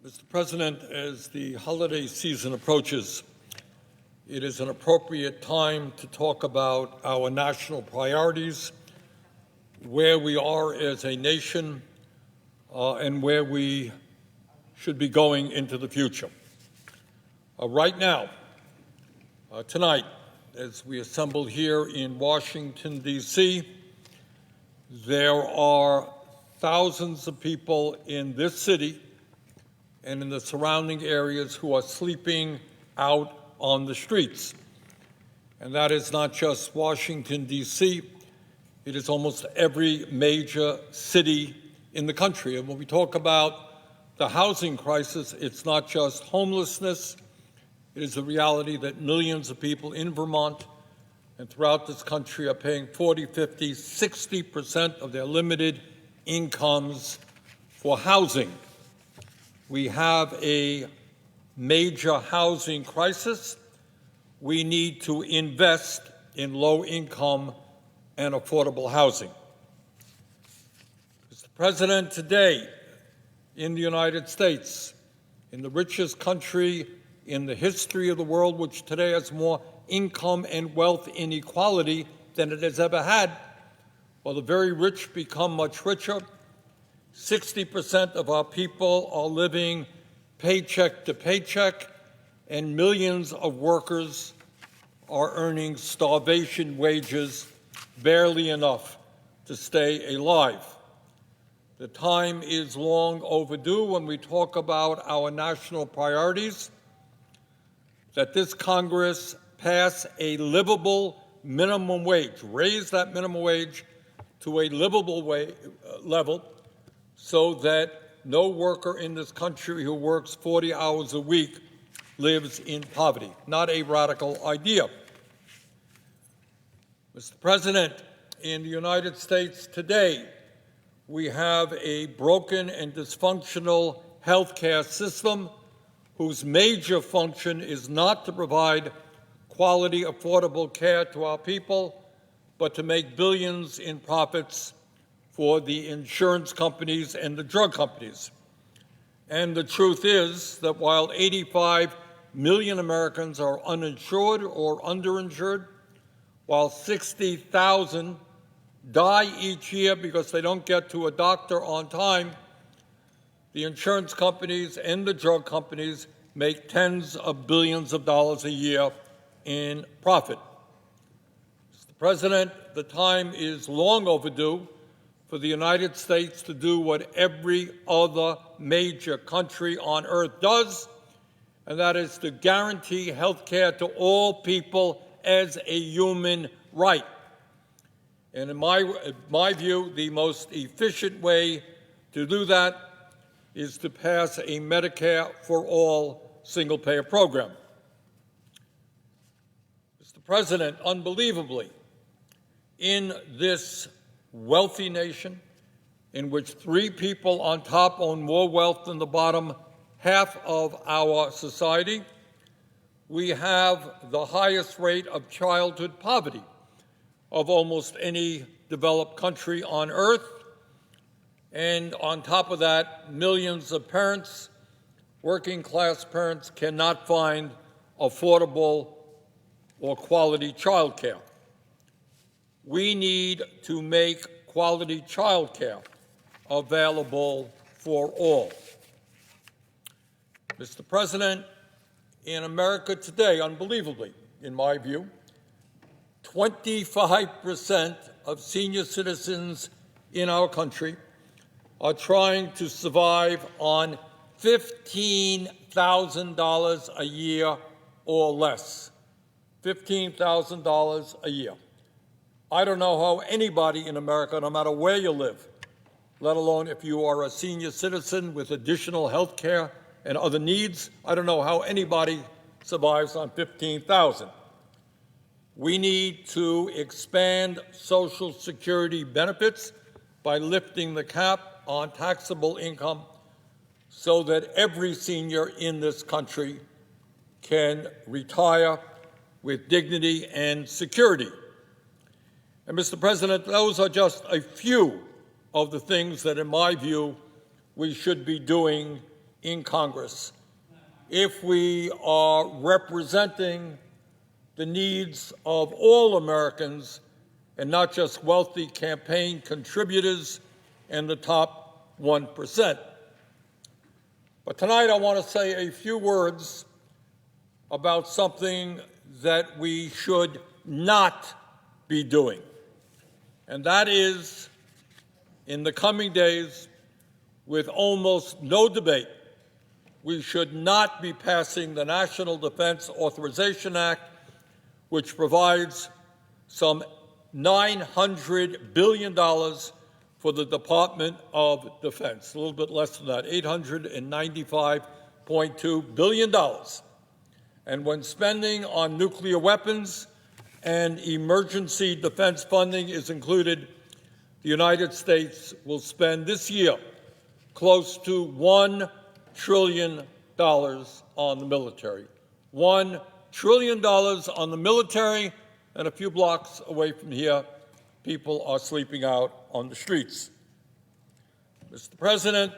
Mr. President, as the holiday season approaches, it is an appropriate time to talk about our national priorities, where we are as a nation, and where we should be going into the future. Right now, tonight, as we assemble here in Washington, D.C., there are thousands of people in this city and in the surrounding areas who are sleeping out on the streets. And that is not just Washington, D.C., it is almost every major city in the country. And when we talk about the housing crisis, it's not just homelessness, it is a reality that millions of people in Vermont and throughout this country are paying 40, 50, 60% of their limited incomes for housing. We have a major housing crisis. We need to invest in low-income and affordable housing. Mr. President, today in the United States, in the richest country in the history of the world, which today has more income and wealth inequality than it has ever had, while the very rich become much richer, 60% of our people are living paycheck to paycheck, and millions of workers are earning starvation wages, barely enough to stay alive. The time is long overdue when we talk about our national priorities, that this Congress pass a livable minimum wage, raise that minimum wage to a livable level, so that no worker in this country who works 40 hours a week lives in poverty. Not a radical idea. Mr. President, in the United States today, we have a broken and dysfunctional healthcare system whose major function is not to provide quality, affordable care to our people, but to make billions in profits for the insurance companies and the drug companies. And the truth is that while 85 million Americans are uninsured or underinsured, while 60,000 die each year because they don't get to a doctor on time, the insurance companies and the drug companies make tens of billions of dollars a year in profit. Mr. President, the time is long overdue for the United States to do what every other major country on earth does, and that is to guarantee health care to all people as a human right. And in my view, the most efficient way to do that is to pass a Medicare for all single-payer program. Mr. President, unbelievably, in this wealthy nation, in which 3 people on top own more wealth than the bottom half of our society, we have the highest rate of childhood poverty of almost any developed country on earth. And on top of that, millions of parents, working-class parents, cannot find affordable or quality child care. We need to make quality child care available for all. Mr. President, in America today, unbelievably, in my view, 25% of senior citizens in our country are trying to survive on $15,000 a year or less. $15,000 a year. I don't know how anybody in America, no matter where you live, let alone if you are a senior citizen with additional health care and other needs, I don't know how anybody survives on $15,000. We need to expand Social Security benefits by lifting the cap on taxable income so that every senior in this country can retire with dignity and security. And Mr. President, those are just a few of the things that, in my view, we should be doing in Congress if we are representing the needs of all Americans and not just wealthy campaign contributors and the top 1%. But tonight I want to say a few words about something that we should not be doing, and that is, in the coming days, with almost no debate, we should not be passing the National Defense Authorization Act, which provides some $900 billion for the Department of Defense, a little bit less than that, $895.2 billion. And when spending on nuclear weapons and emergency defense funding is included, the United States will spend this year close to $1 trillion on the military. $1 trillion on the military, and a few blocks away from here, people are sleeping out on the streets. Mr. President,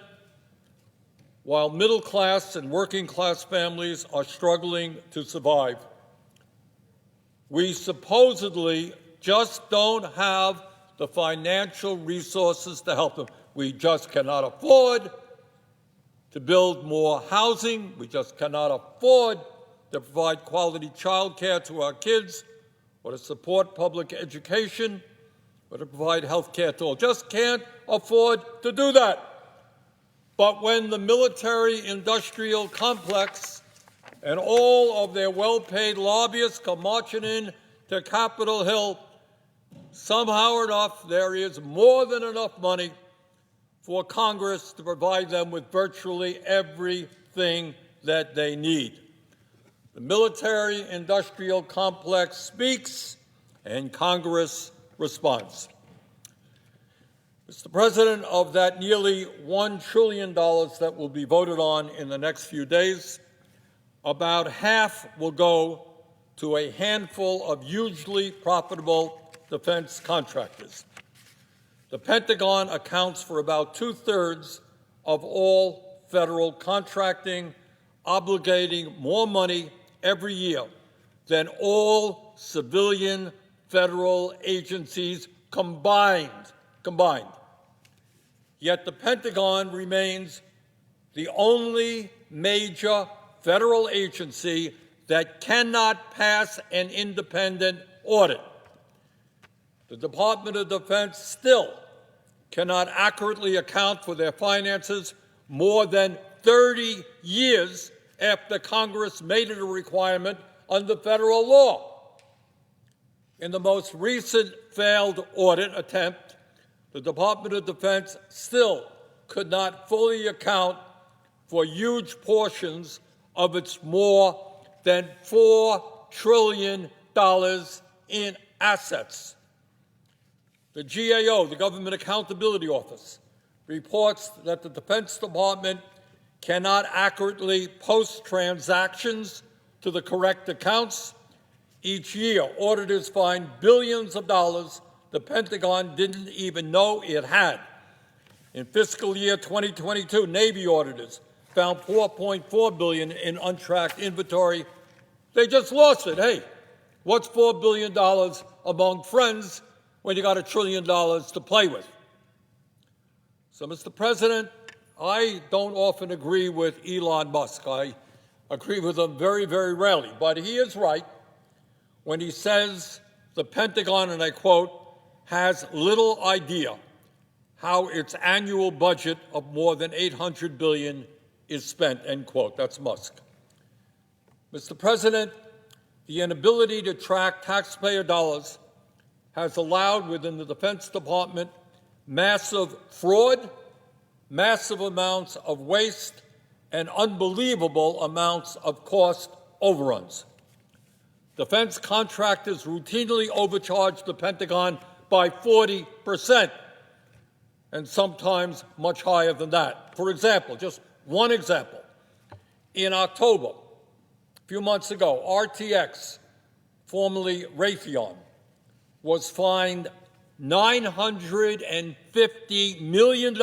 while middle-class and working-class families are struggling to survive, we supposedly just don't have the financial resources to help them. We just cannot afford to build more housing. We just cannot afford to provide quality child care to our kids, or to support public education, or to provide health care to all. Just can't afford to do that. But when the military-industrial complex and all of their well-paid lobbyists come marching in to Capitol Hill, somehow or enough, there is more than enough money for Congress to provide them with virtually everything that they need. The military-industrial complex speaks, and Congress responds. Mr. President, of that nearly $1 trillion that will be voted on in the next few days, about half will go to a handful of hugely profitable defense contractors. The Pentagon accounts for about 2/3 of all federal contracting, obligating more money every year than all civilian federal agencies combined. Yet the Pentagon remains the only major federal agency that cannot pass an independent audit. The Department of Defense still cannot accurately account for their finances more than 30 years after Congress made it a requirement under federal law. In the most recent failed audit attempt, the Department of Defense still could not fully account for huge portions of its more than $4 trillion in assets. The GAO, the Government Accountability Office, reports that the Defense Department cannot accurately post transactions to the correct accounts. Each year, auditors find billions of dollars the Pentagon didn't even know it had. In fiscal year 2022, Navy auditors found $4.4 billion in untracked inventory. They just lost it. Hey, what's $4 billion among friends when you got $1 trillion to play with? So, Mr. President, I don't often agree with Elon Musk. I agree with him very, very rarely. But he is right when he says the Pentagon, and I quote, has little idea how its annual budget of more than $800 billion is spent, end quote. That's Musk. Mr. President, the inability to track taxpayer dollars has allowed within the Defense Department massive fraud, massive amounts of waste, and unbelievable amounts of cost overruns. Defense contractors routinely overcharge the Pentagon by 40%, and sometimes much higher than that. For example, just one example, in October, a few months ago, RTX, formerly Raytheon, was fined $950 million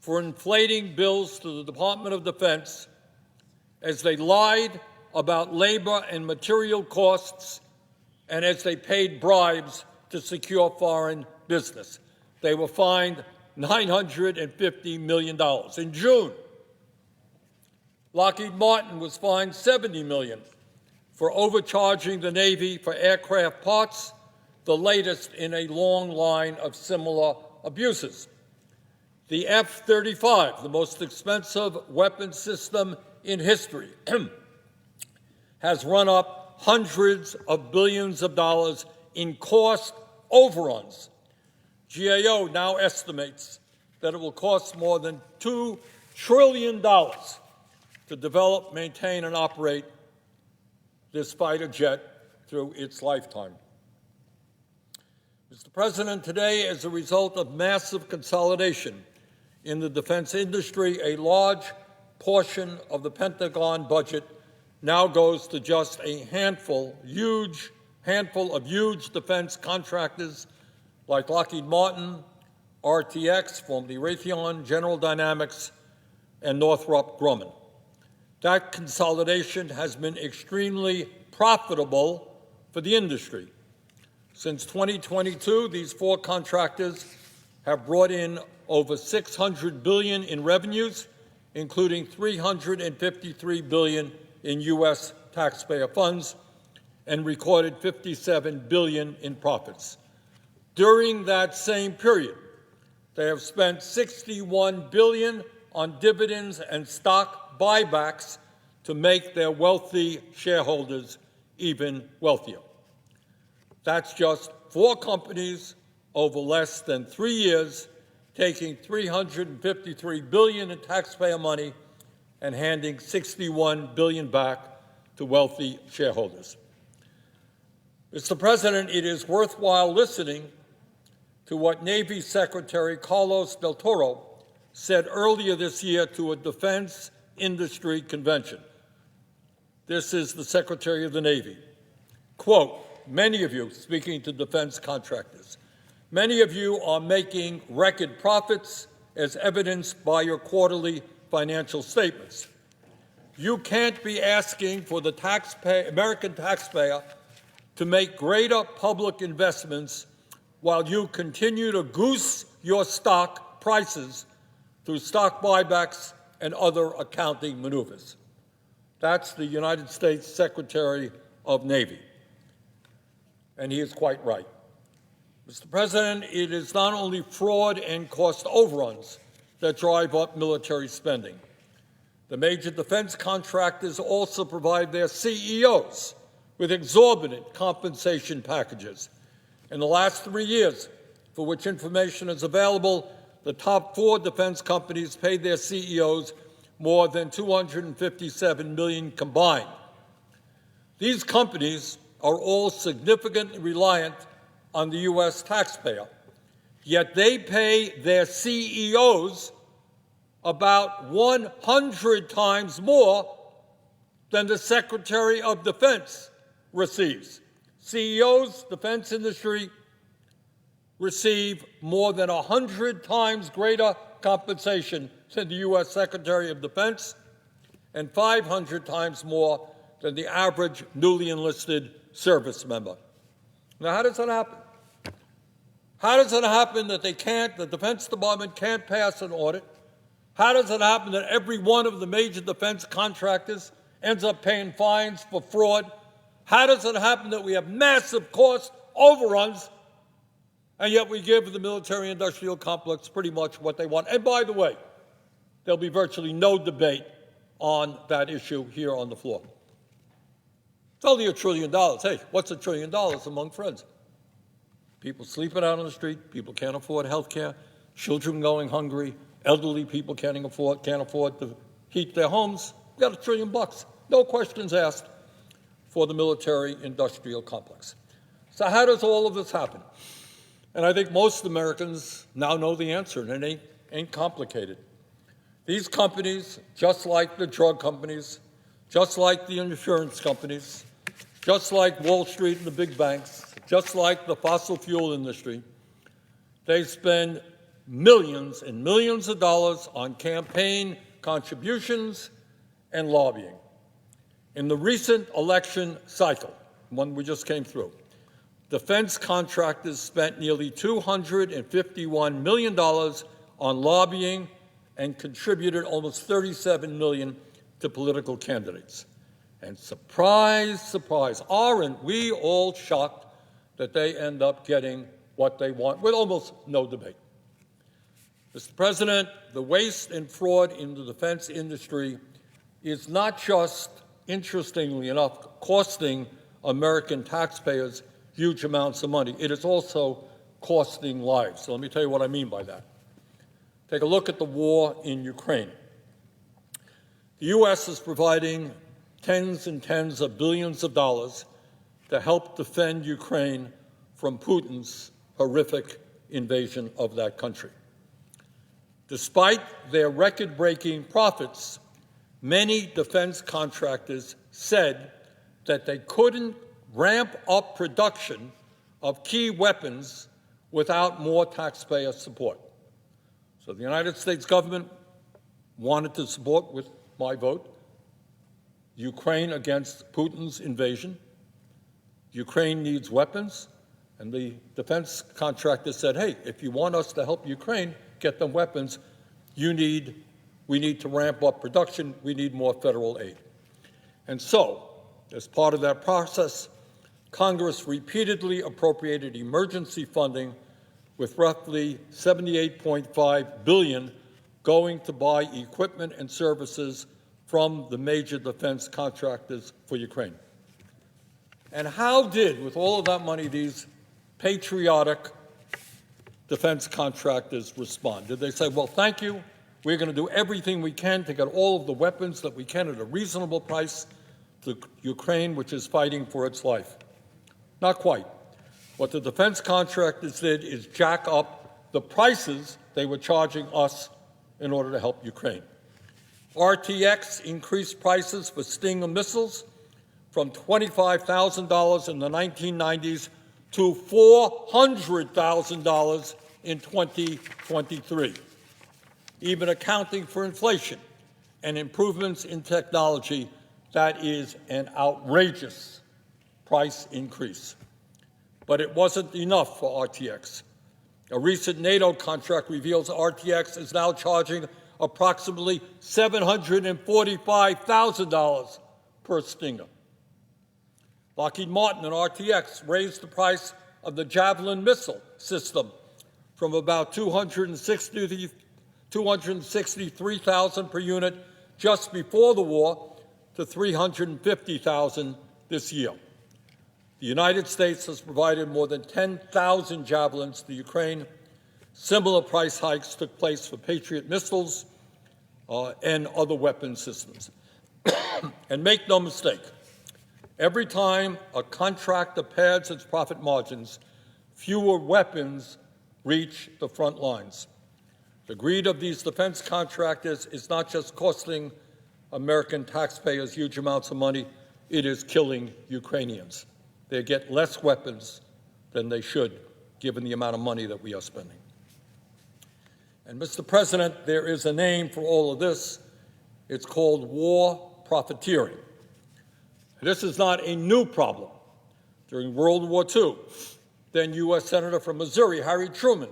for inflating bills to the Department of Defense as they lied about labor and material costs and as they paid bribes to secure foreign business. They were fined $950 million. In June, Lockheed Martin was fined $70 million for overcharging the Navy for aircraft parts, the latest in a long line of similar abuses. The F-35, the most expensive weapon system in history, has run up hundreds of billions of dollars in cost overruns. GAO now estimates that it will cost more than $2 trillion to develop, maintain, and operate this fighter jet through its lifetime. Mr. President, today, as a result of massive consolidation in the defense industry, a large portion of the Pentagon budget now goes to just a handful of huge defense contractors like Lockheed Martin, RTX, formerly Raytheon, General Dynamics, and Northrop Grumman. That consolidation has been extremely profitable for the industry. Since 2022, these four contractors have brought in over $600 billion in revenues, including $353 billion in U.S. taxpayer funds, and recorded $57 billion in profits. During that same period, they have spent $61 billion on dividends and stock buybacks to make their wealthy shareholders even wealthier. That's just four companies over less than 3 years, taking $353 billion in taxpayer money and handing $61 billion back to wealthy shareholders. Mr. President, it is worthwhile listening to what Navy Secretary Carlos Del Toro said earlier this year to a defense industry convention. This is the Secretary of the Navy. Quote, many of you, speaking to defense contractors, many of you are making record profits as evidenced by your quarterly financial statements. You can't be asking for the American taxpayer to make greater public investments while you continue to goose your stock prices through stock buybacks and other accounting maneuvers. That's the United States Secretary of Navy. And he is quite right. Mr. President, it is not only fraud and cost overruns that drive up military spending. The major defense contractors also provide their CEOs with exorbitant compensation packages. In the last 3 years, for which information is available, the top four defense companies paid their CEOs more than $257 million combined. These companies are all significantly reliant on the U.S. taxpayer, yet they pay their CEOs about 100 times more than the Secretary of Defense receives. CEOs, defense industry, receive more than 100 times greater compensation than the U.S. Secretary of Defense and 500 times more than the average newly enlisted service member. Now, how does that happen? How does it happen that the Defense Department can't pass an audit? How does it happen that every one of the major defense contractors ends up paying fines for fraud? How does it happen that we have massive cost overruns, and yet we give the military-industrial complex pretty much what they want? And by the way, there'll be virtually no debate on that issue here on the floor. It's only $1 trillion. Hey, what's $1 trillion among friends? People sleeping out on the street, people can't afford health care, children going hungry, elderly people can't afford to heat their homes. We got $1 trillion. No questions asked for the military-industrial complex. So how does all of this happen? And I think most Americans now know the answer, and it ain't complicated. These companies, just like the drug companies, just like the insurance companies, just like Wall Street and the big banks, just like the fossil fuel industry, they spend millions and millions of dollars on campaign contributions and lobbying. In the recent election cycle, one we just came through, defense contractors spent nearly $251 million on lobbying and contributed almost $37 million to political candidates. And surprise, surprise, aren't we all shocked that they end up getting what they want with almost no debate? Mr. President, the waste and fraud in the defense industry is not just, interestingly enough, costing American taxpayers huge amounts of money. It is also costing lives. So let me tell you what I mean by that. Take a look at the war in Ukraine. The U.S. is providing tens and tens of billions of dollars to help defend Ukraine from Putin's horrific invasion of that country. Despite their record-breaking profits, many defense contractors said that they couldn't ramp up production of key weapons without more taxpayer support. So the United States government wanted to support, with my vote, Ukraine against Putin's invasion. Ukraine needs weapons, and the defense contractor said, hey, if you want us to help Ukraine get them weapons, we need to ramp up production, we need more federal aid. And so, as part of that process, Congress repeatedly appropriated emergency funding with roughly $78.5 billion going to buy equipment and services from the major defense contractors for Ukraine. And how did, with all of that money, these patriotic defense contractors respond? Did they say, well, thank you, we're going to do everything we can to get all of the weapons that we can at a reasonable price to Ukraine, which is fighting for its life? Not quite. What the defense contractors did is jack up the prices they were charging us in order to help Ukraine. RTX increased prices for Stinger missiles from $25,000 in the 1990s to $400,000 in 2023, even accounting for inflation and improvements in technology. That is an outrageous price increase. But it wasn't enough for RTX. A recent NATO contract reveals RTX is now charging approximately $745,000 per Stinger. Lockheed Martin and RTX raised the price of the Javelin missile system from about $263,000 per unit just before the war to $350,000 this year. The United States has provided more than 10,000 Javelins to Ukraine. Similar price hikes took place for Patriot missiles and other weapon systems. And make no mistake, every time a contractor pads its profit margins, fewer weapons reach the front lines. The greed of these defense contractors is not just costing American taxpayers huge amounts of money, it is killing Ukrainians. They get less weapons than they should, given the amount of money that we are spending. And, Mr. President, there is a name for all of this. It's called war profiteering. This is not a new problem. During World War II, then U.S. Senator from Missouri, Harry Truman,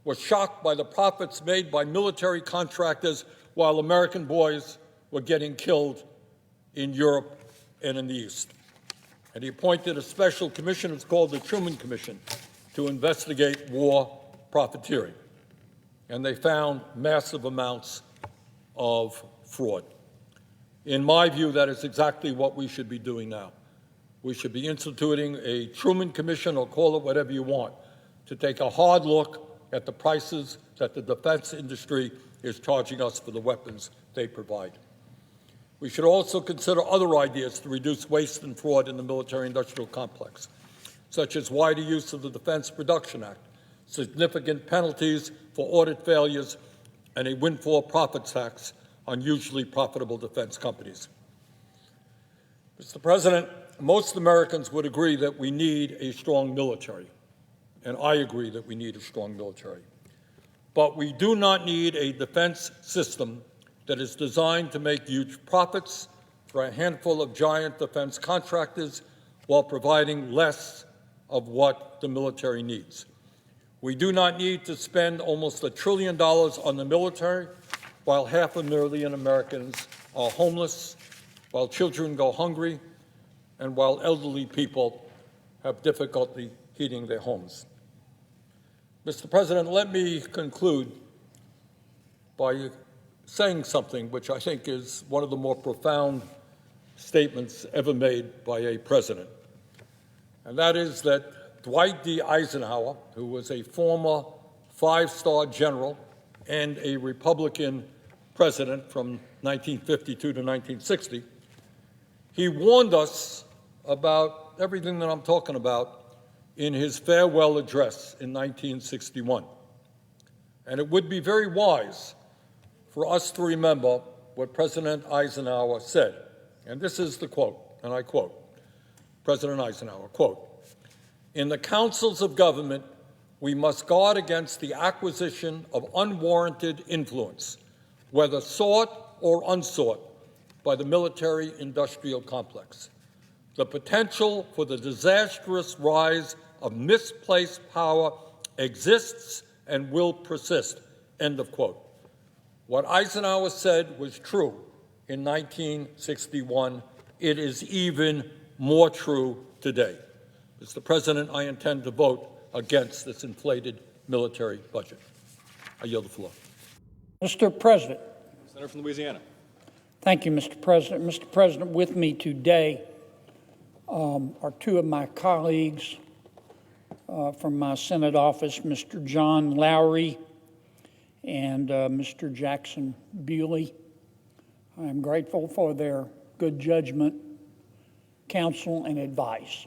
was shocked by the profits made by military contractors while American boys were getting killed in Europe and in the East. And he appointed a special commission, it's called the Truman Commission, to investigate war profiteering. And they found massive amounts of fraud. In my view, that is exactly what we should be doing now. We should be instituting a Truman Commission, or call it whatever you want, to take a hard look at the prices that the defense industry is charging us for the weapons they provide. We should also consider other ideas to reduce waste and fraud in the military-industrial complex, such as wider use of the Defense Production Act, significant penalties for audit failures, and a windfall profits tax on hugely profitable defense companies. Mr. President, most Americans would agree that we need a strong military, and I agree that we need a strong military. but we do not need a defense system that is designed to make huge profits for a handful of giant defense contractors while providing less of what the military needs. We do not need to spend almost $1 trillion on the military while 500,000 Americans are homeless, while children go hungry, and while elderly people have difficulty heating their homes. Mr. President, let me conclude by saying something which I think is one of the more profound statements ever made by a president, and that is that Dwight D. Eisenhower, who was a former five-star general and a Republican president from 1952 to 1960, he warned us about everything that I'm talking about in his farewell address in 1961. And it would be very wise for us to remember what President Eisenhower said. And this is the quote, and I quote, President Eisenhower, quote, "In the councils of government, we must guard against the acquisition of unwarranted influence, whether sought or unsought, by the military-industrial complex. The potential for the disastrous rise of misplaced power exists and will persist," end of quote. What Eisenhower said was true in 1961. It is even more true today. Mr. President, I intend to vote against this inflated military budget. I yield the floor. Mr. President. Senator from Louisiana. Thank you, Mr. President. Mr. President, with me today are two of my colleagues from my Senate office, Mr. John Lowry and Mr. Jackson Bewley. I am grateful for their good judgment, counsel, and advice.